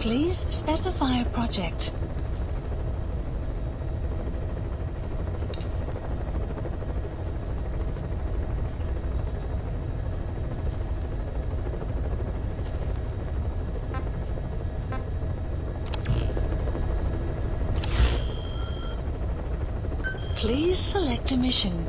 Please specify a project. Please select a mission.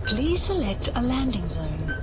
Please select a landing zone.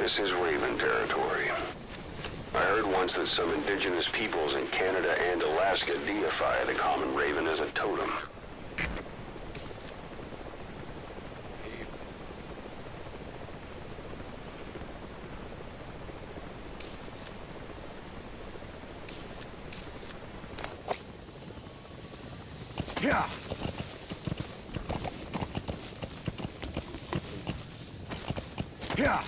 This is Raven territory. I heard once that some indigenous peoples in Canada and Alaska deify the common raven as a totem. Yeah. Yeah.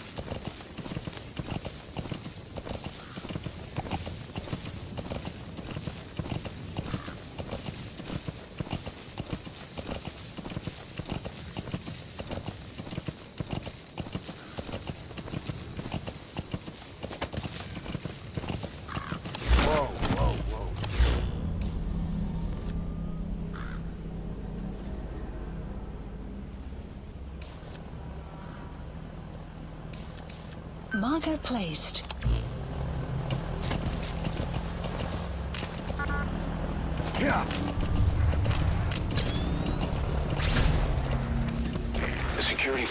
Marker placed.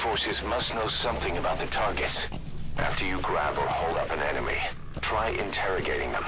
forces must know something about the targets. After you grab or hold up an enemy, try interrogating them.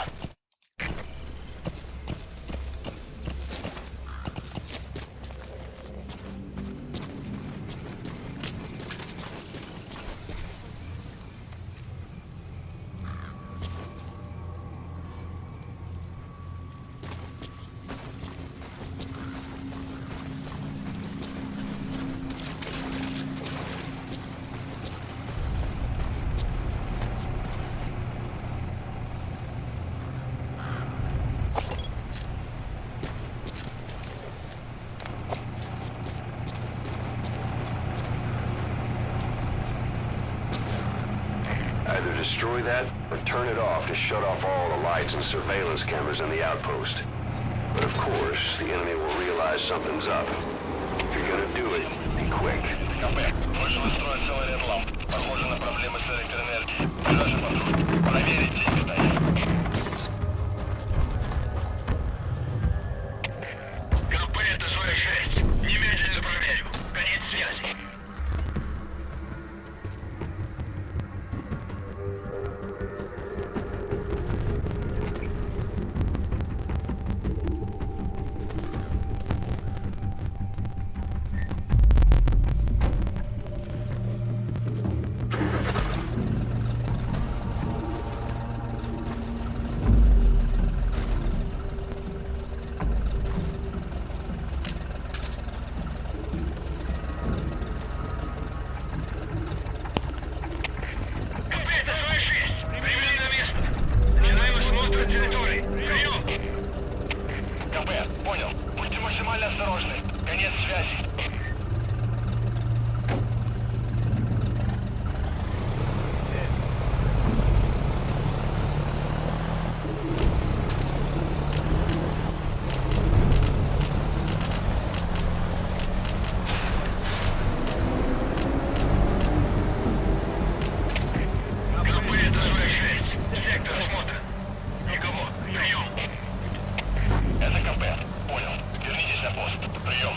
Either destroy that, or turn it off to shut off all the lights and surveillance cameras in the outpost. But of course, the enemy will realize something's up. If you're gonna do it, be quick. Вышел из строя целый ряд ламп. Похоже на проблемы с электроэнергией. Ближайший патруль. Проверить здесь стоит. КП, это Зоя 6. Немедленно проверю. Конец связи. КП, понял. Будьте максимально осторожны. Конец связи. КП, это Зоя 6. Сектор осмотра. Никого. Прием. Это КП. Понял. Вернитесь на пост. Прием.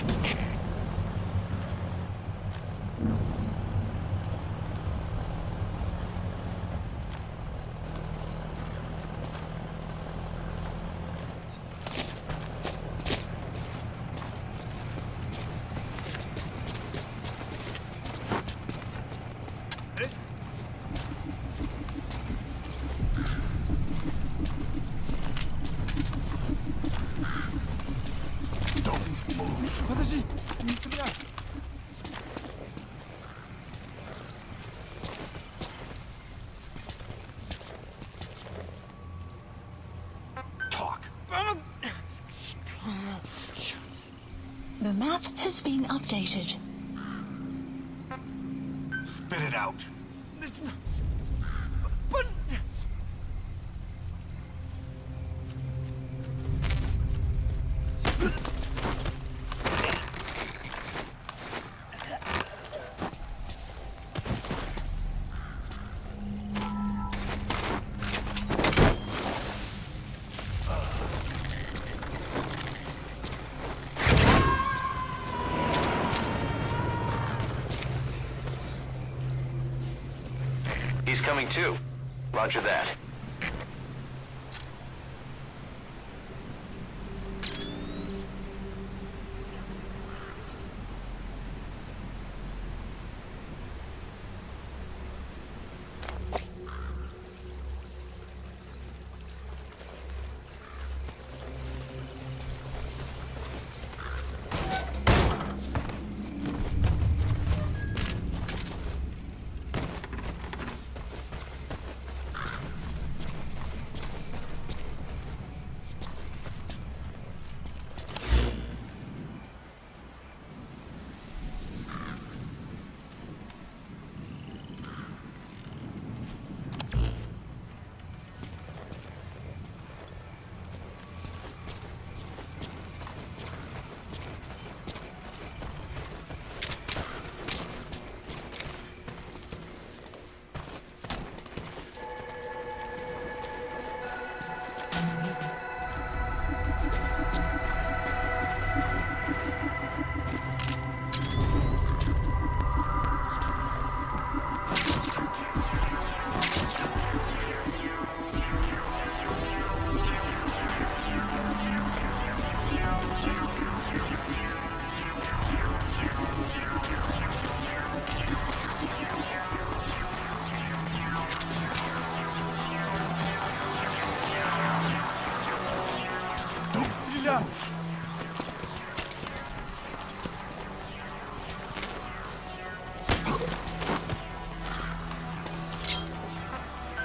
Подожди, не стреляй. Talk. The map has been updated. Spit it out. He's coming too. Roger that. себя!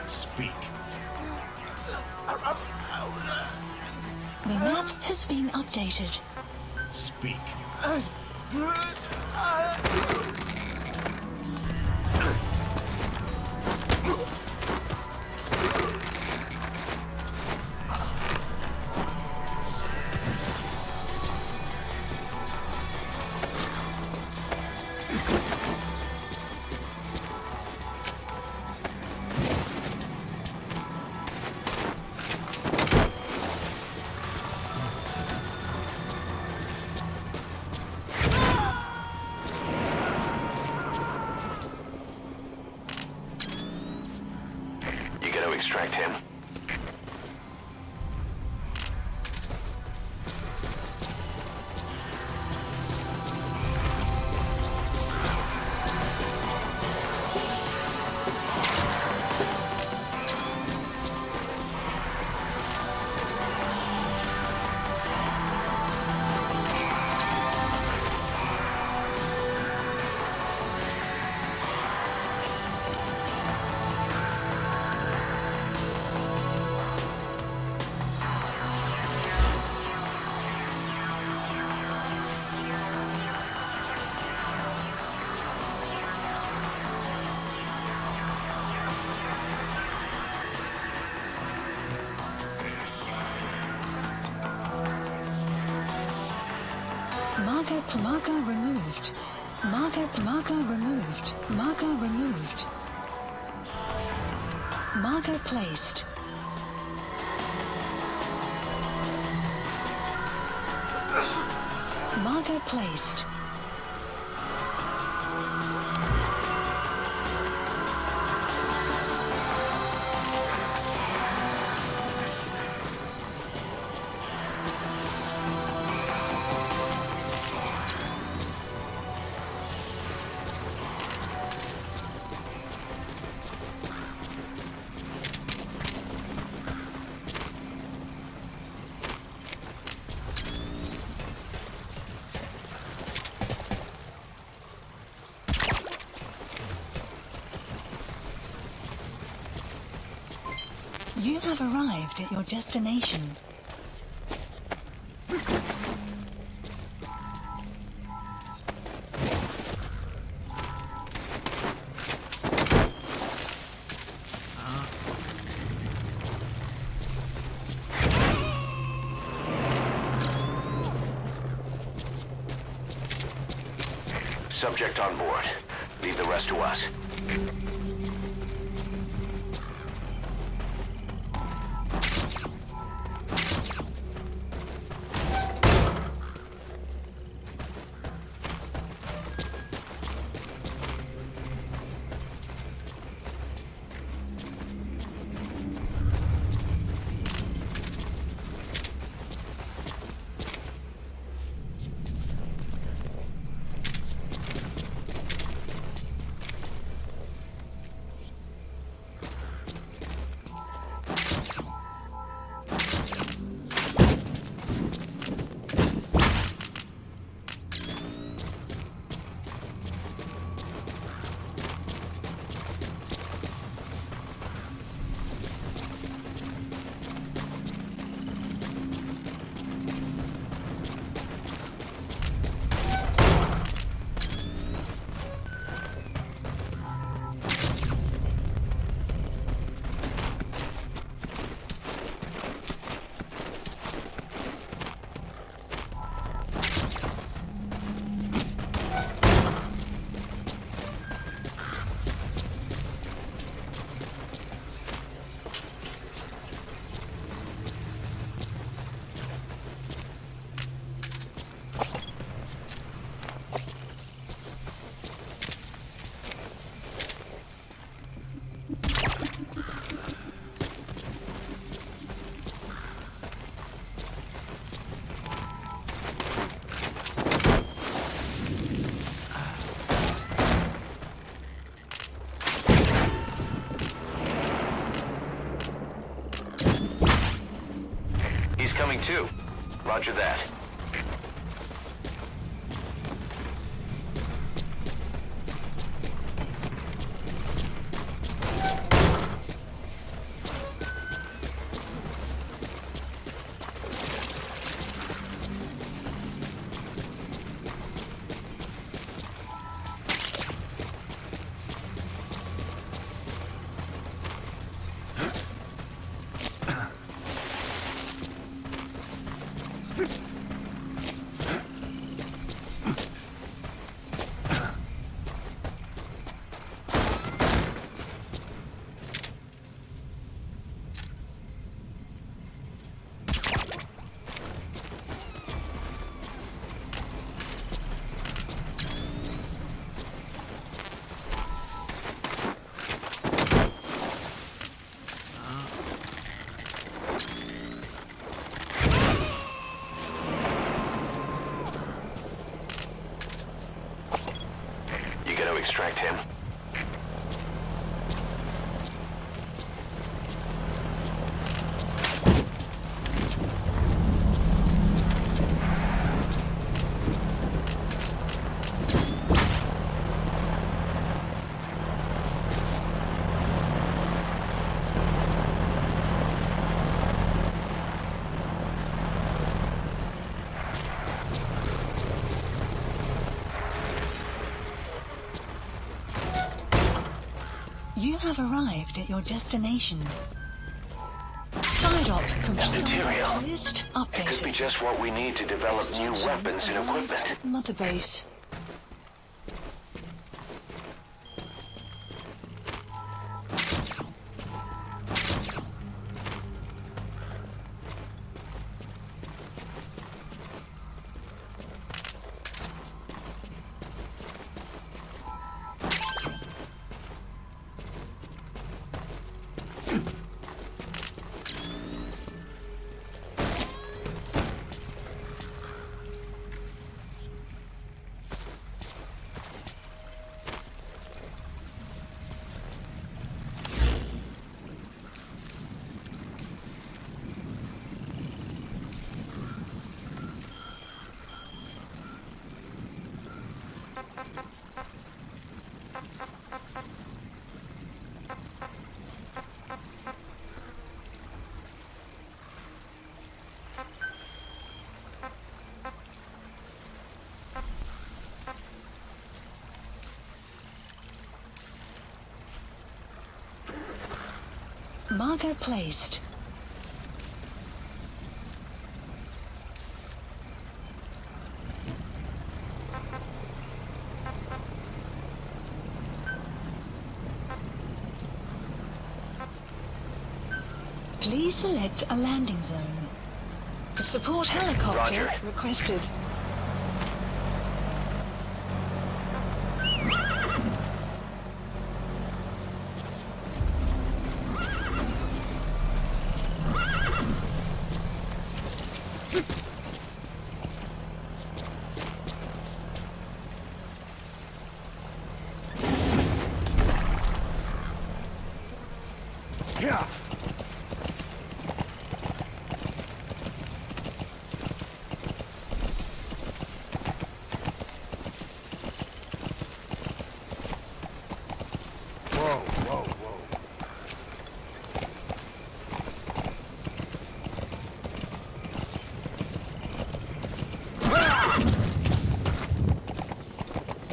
Speak. The map has been updated. Speak. You gotta extract him. Marker removed. Marker removed. Marker removed. Marker placed. Marker placed. You have arrived at your destination. Subject on board. Leave the rest to us. Coming too. Roger that. Extract him. You have arrived at your destination. Side op complete. Material. List It could be updated. just what we need to develop new weapons and equipment. Mother base. Marker placed. Please select a landing zone. A support helicopter Roger. requested. Yeah. Whoa, whoa, whoa.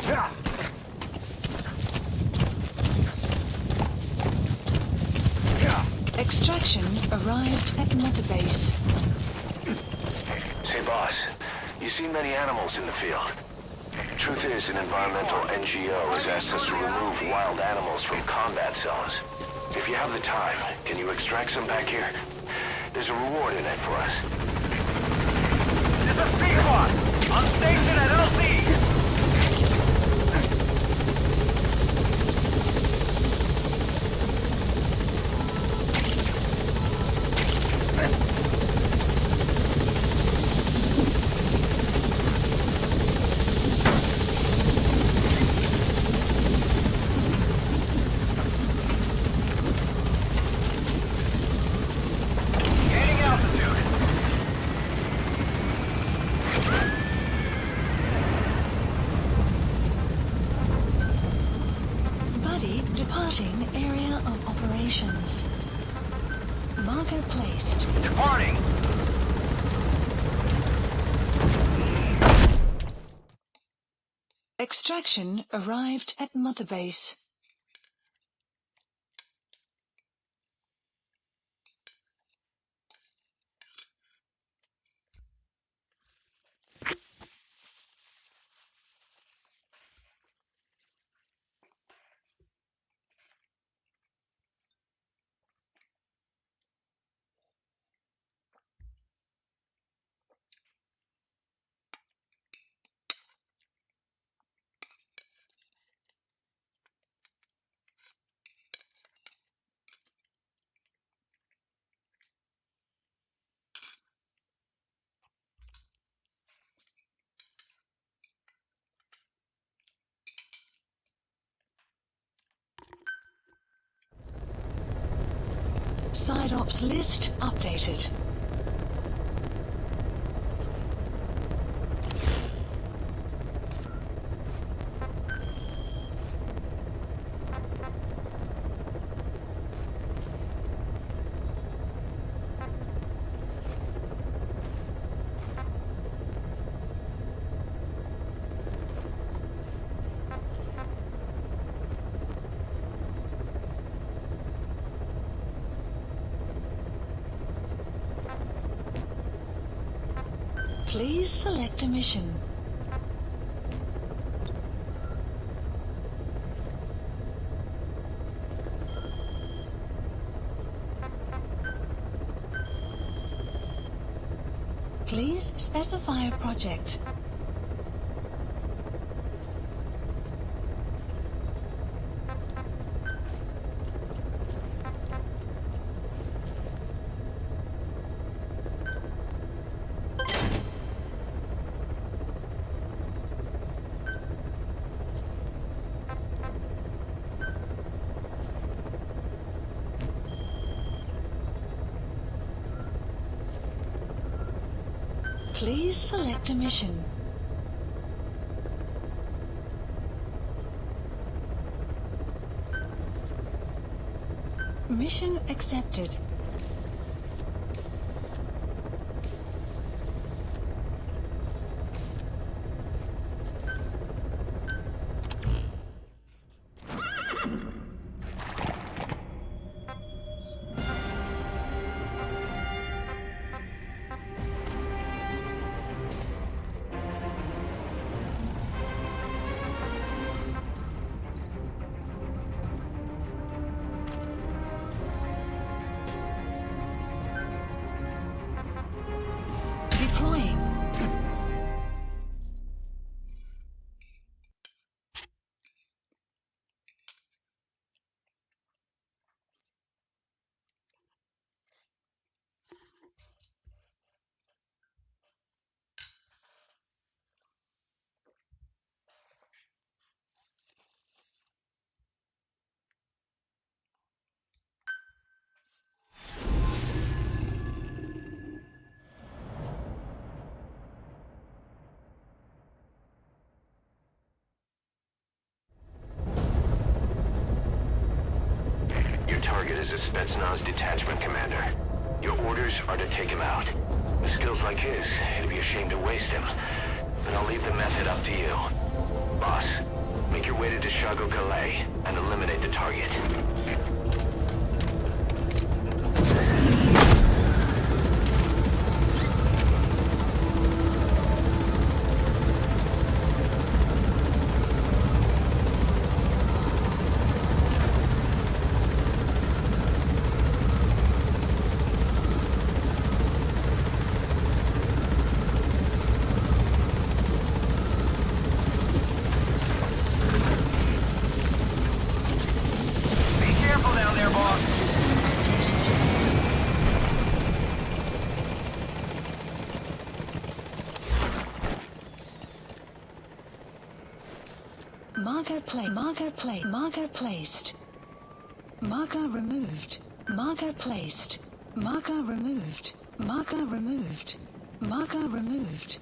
Yeah. Extraction arrived at Mother base. Say, boss, you see many animals in the field. Truth is, an environmental NGO has asked us to remove wild animals from combat zones. If you have the time, can you extract some back here? There's a reward in it for us. This is P-Squad! On station at LC! destinations. Marker placed. Departing. Extraction arrived at Mother Base. Side ops list updated. Please select a mission. Please specify a project. Please select a mission. Mission accepted. Deploying. Your target is a Spetsnaz detachment commander. Your orders are to take him out. With skills like his, it'd be a shame to waste him. But I'll leave the method up to you. Boss, make your way to Deshago Calais and eliminate the target. Be careful down there, boss. Marker placed. Marker removed. Marker placed. Marker removed. Marker removed. Marker removed.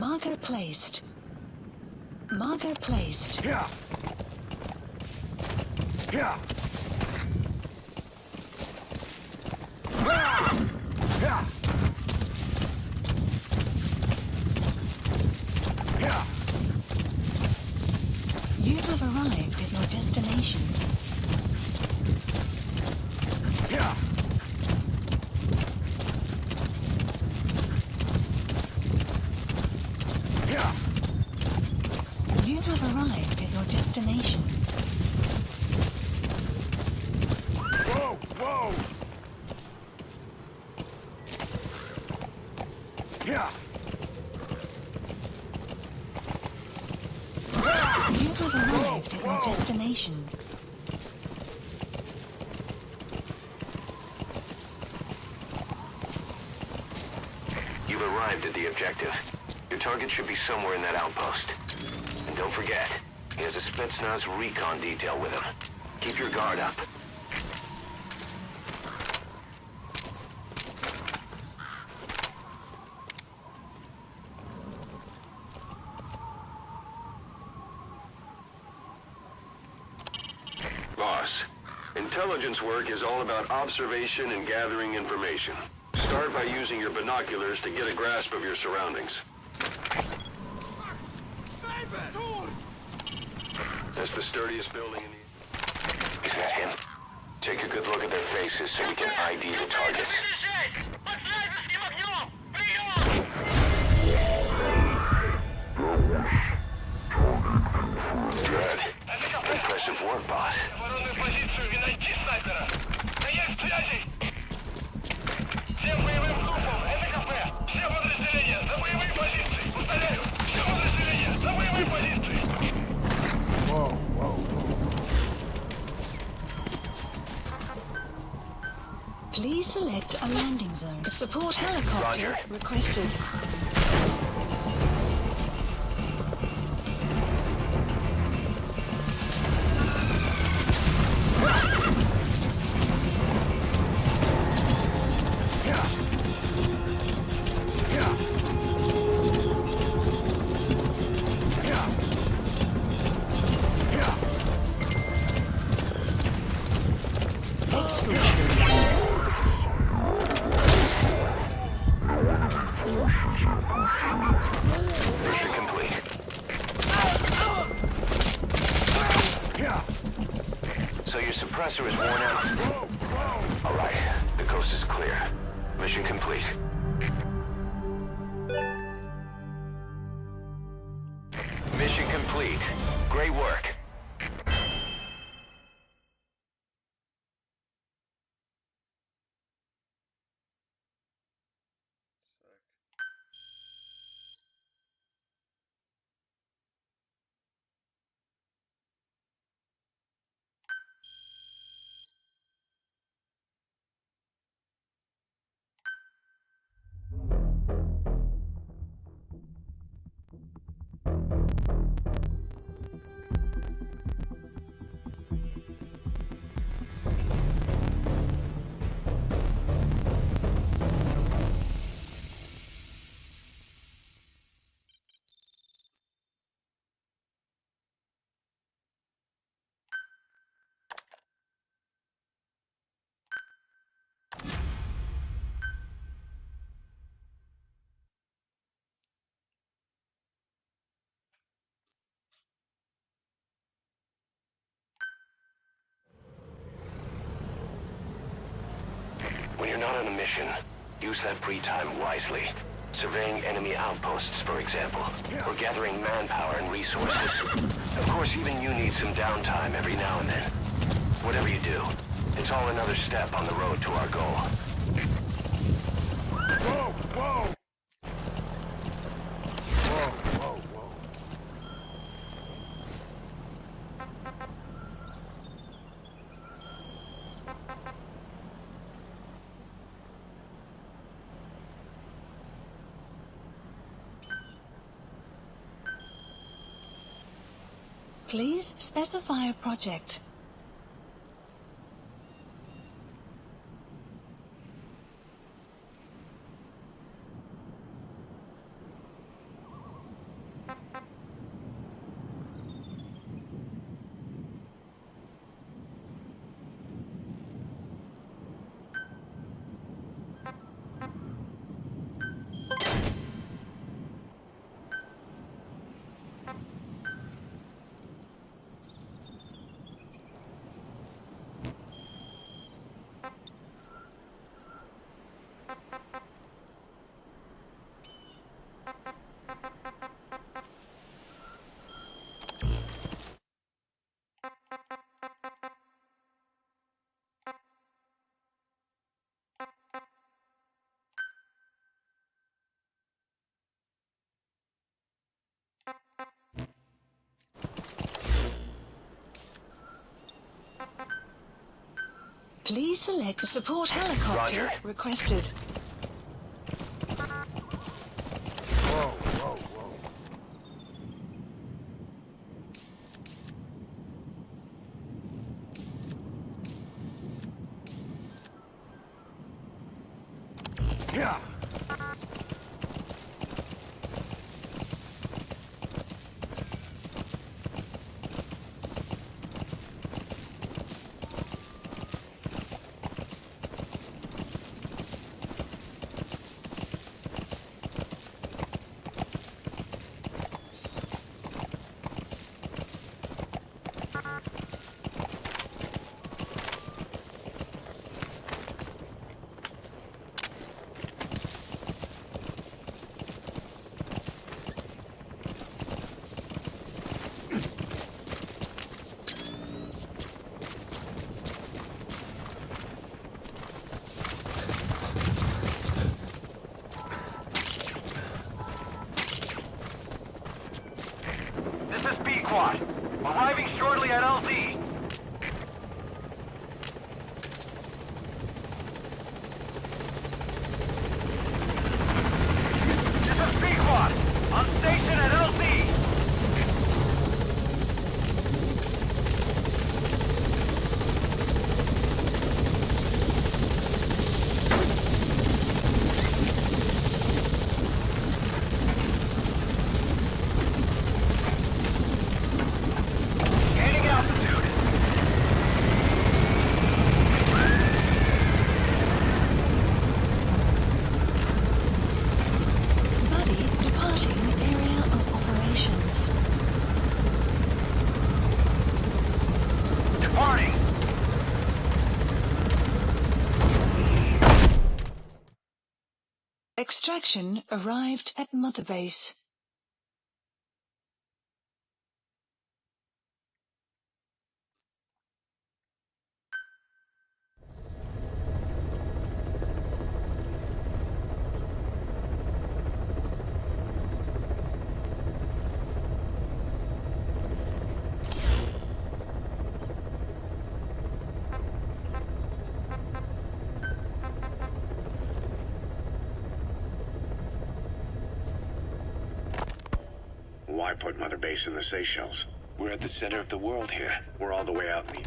Marker placed. Marker placed. Yeah. Yeah. Yeah. Yeah. Yeah. You have arrived at your destination. Yeah. Yeah. You have arrived at your destination. Whoa, whoa. Yeah. You have arrived at your destination. You've arrived at the objective. Your target should be somewhere in that outpost. And don't forget, he has a Spetsnaz recon detail with him. Keep your guard up. Boss, intelligence work is all about observation and gathering information. Start by using your binoculars to get a grasp of your surroundings. That's the sturdiest building in the... Is that him? Take a good look at their faces so we can ID the targets. Под снайперским огнем! Прием! Good. Impressive work, boss. Оборонную позицию и найти снайпера! Конец связи! Всем боевым группам! НКП! Все подразделения! За боевые позиции! Повторяю! Все подразделения! За боевые позиции! Whoa, whoa, whoa. Please select a landing zone. A support helicopter Roger. requested. Yeah. Yeah. Yeah. Yeah. Excellent. Mission complete. Yeah. So your suppressor is worn out? Whoa, whoa. All right. The coast is clear. Mission complete. Mission complete. Great work. When you're not on a mission, use that free time wisely. Surveying enemy outposts, for example, or gathering manpower and resources. Of course, even you need some downtime every now and then. Whatever you do, it's all another step on the road to our goal. Whoa, whoa. Whoa, whoa, whoa. Please specify a project. Please select the support helicopter Roger. requested. Whoa, whoa, whoa. Yeah. This is B-Quad. Arriving shortly at LZ. This is B-Quad. On station at LZ. Gaining altitude. Buddy departing area of operations. Departing. Extraction arrived at Mother Base. Why put Mother Base in the Seychelles? We're at the center of the world here. We're all the way out in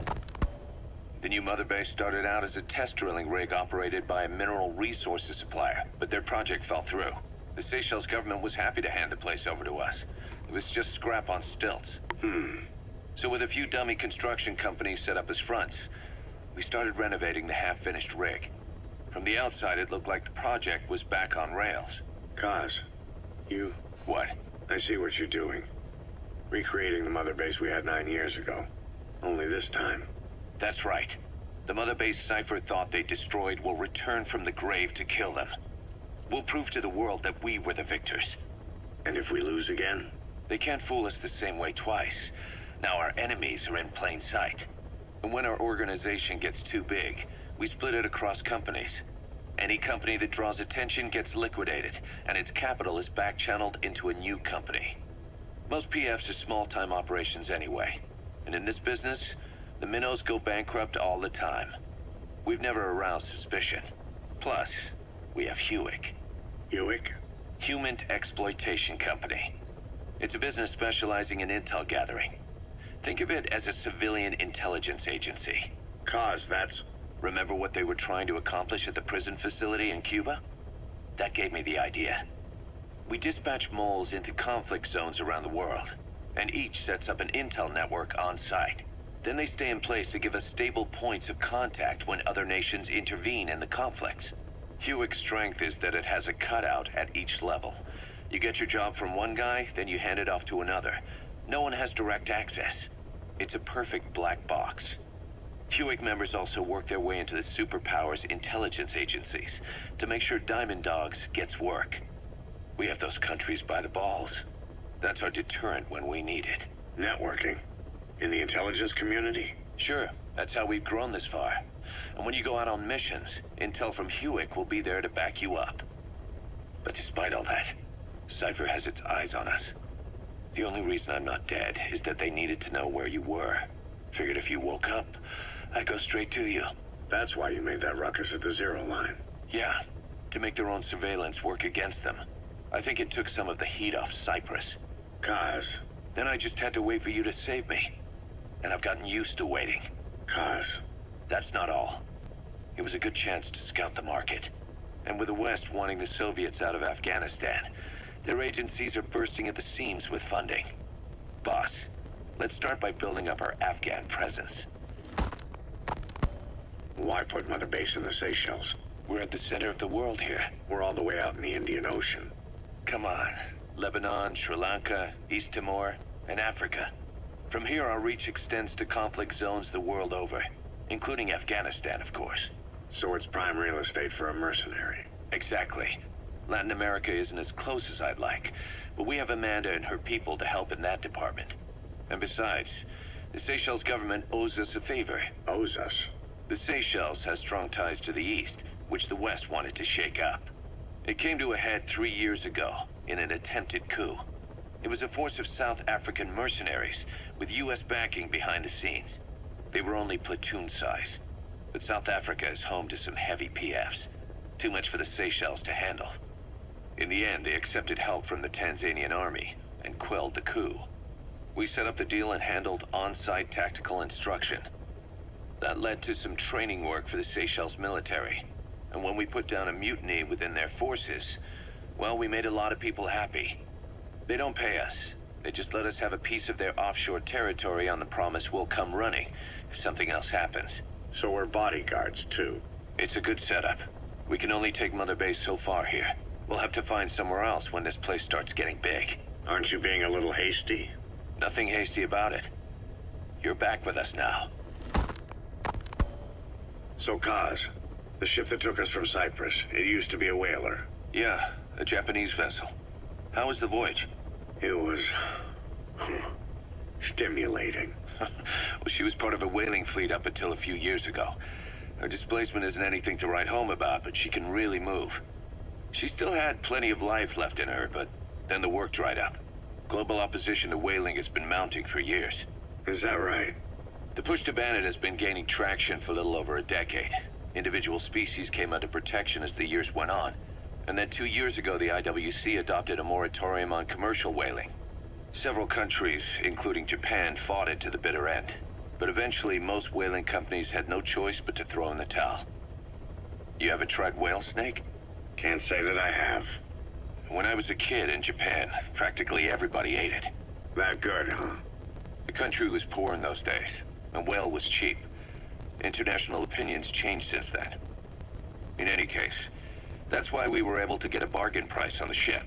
the new Mother Base started out as a test drilling rig operated by a mineral resources supplier, but their project fell through. The Seychelles government was happy to hand the place over to us. It was just scrap on stilts. So with a few dummy construction companies set up as fronts, we started renovating the half-finished rig. From the outside, it looked like the project was back on rails. Kaz, you... What? I see what you're doing. Recreating the Mother Base we had 9 years ago. Only this time. That's right. The Mother Base Cypher thought they destroyed will return from the grave to kill them. We'll prove to the world that we were the victors. And if we lose again? They can't fool us the same way twice. Now our enemies are in plain sight. And when our organization gets too big, we split it across companies. Any company that draws attention gets liquidated, and its capital is back-channeled into a new company. Most PFs are small-time operations anyway. And in this business, the minnows go bankrupt all the time. We've never aroused suspicion. Plus, we have Hewick. Hewick? Human Exploitation Company. It's a business specializing in intel gathering. Think of it as a civilian intelligence agency. Cause that's... Remember what they were trying to accomplish at the prison facility in Cuba? That gave me the idea. We dispatch moles into conflict zones around the world, and each sets up an intel network on site. Then they stay in place to give us stable points of contact when other nations intervene in the conflicts. Hewick's strength is that it has a cutout at each level. You get your job from one guy, then you hand it off to another. No one has direct access. It's a perfect black box. Hewick members also work their way into the superpowers intelligence agencies to make sure Diamond Dogs gets work. We have those countries by the balls. That's our deterrent when we need it. Networking? In the intelligence community? Sure, that's how we've grown this far. And when you go out on missions, intel from Hewick will be there to back you up. But despite all that, Cypher has its eyes on us. The only reason I'm not dead is that they needed to know where you were. Figured if you woke up, I'd go straight to you. That's why you made that ruckus at the zero line. Yeah, to make their own surveillance work against them. I think it took some of the heat off Cyprus. Kaz. Then I just had to wait for you to save me. And I've gotten used to waiting. Kaz. That's not all. It was a good chance to scout the market. And with the West wanting the Soviets out of Afghanistan, their agencies are bursting at the seams with funding. Boss, let's start by building up our Afghan presence. Why put Mother Base in the Seychelles? We're at the center of the world here. We're all the way out in the Indian Ocean. Come on. Lebanon, Sri Lanka, East Timor, and Africa. From here, our reach extends to conflict zones the world over, including Afghanistan, of course. So it's prime real estate for a mercenary. Exactly. Latin America isn't as close as I'd like, but we have Amanda and her people to help in that department. And besides, the Seychelles government owes us a favor. Owes us. The Seychelles has strong ties to the east, which the West wanted to shake up. It came to a head 3 years ago, in an attempted coup. It was a force of South African mercenaries, with U.S. backing behind the scenes. They were only platoon size. But South Africa is home to some heavy PFs. Too much for the Seychelles to handle. In the end, they accepted help from the Tanzanian army, and quelled the coup. We set up the deal and handled on-site tactical instruction. That led to some training work for the Seychelles military. And when we put down a mutiny within their forces, well, we made a lot of people happy. They don't pay us. They just let us have a piece of their offshore territory on the promise we'll come running if something else happens. So we're bodyguards, too. It's a good setup. We can only take Mother Base so far here. We'll have to find somewhere else when this place starts getting big. Aren't you being a little hasty? Nothing hasty about it. You're back with us now. So, Kaz, the ship that took us from Cyprus, it used to be a whaler. Yeah, a Japanese vessel. How was the voyage? It was... stimulating. Well, she was part of a whaling fleet up until a few years ago. Her displacement isn't anything to write home about, but she can really move. She still had plenty of life left in her, but then the work dried up. Global opposition to whaling has been mounting for years. Is that right? The push to ban it has been gaining traction for a little over a decade. Individual species came under protection as the years went on. And then 2 years ago, the IWC adopted a moratorium on commercial whaling. Several countries, including Japan, fought it to the bitter end. But eventually, most whaling companies had no choice but to throw in the towel. You ever tried whale snake? Can't say that I have. When I was a kid in Japan, practically everybody ate it. That good, huh? The country was poor in those days, and whale was cheap. International opinions changed since then. In any case, that's why we were able to get a bargain price on the ship.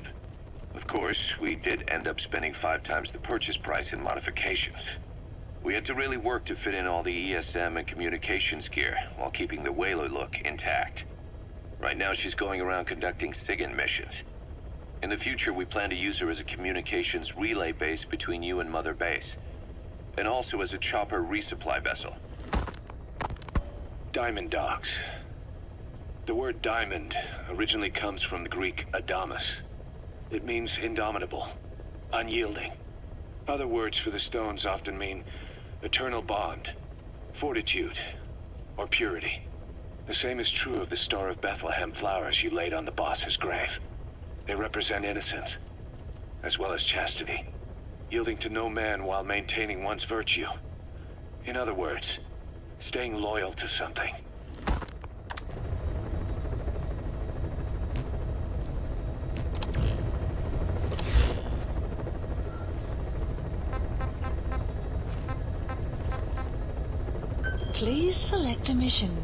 Of course, we did end up spending 5 times the purchase price in modifications. We had to really work to fit in all the ESM and communications gear while keeping the whaler look intact. Right now, she's going around conducting SIGINT missions. In the future, we plan to use her as a communications relay base between you and Mother Base, and also as a chopper resupply vessel. Diamond dogs. The word diamond originally comes from the Greek adamas. It means indomitable, unyielding. Other words for the stones often mean eternal bond, fortitude, or purity. The same is true of the Star of Bethlehem flowers you laid on the boss's grave. They represent innocence, as well as chastity, yielding to no man while maintaining one's virtue. In other words, staying loyal to something. Please select a mission.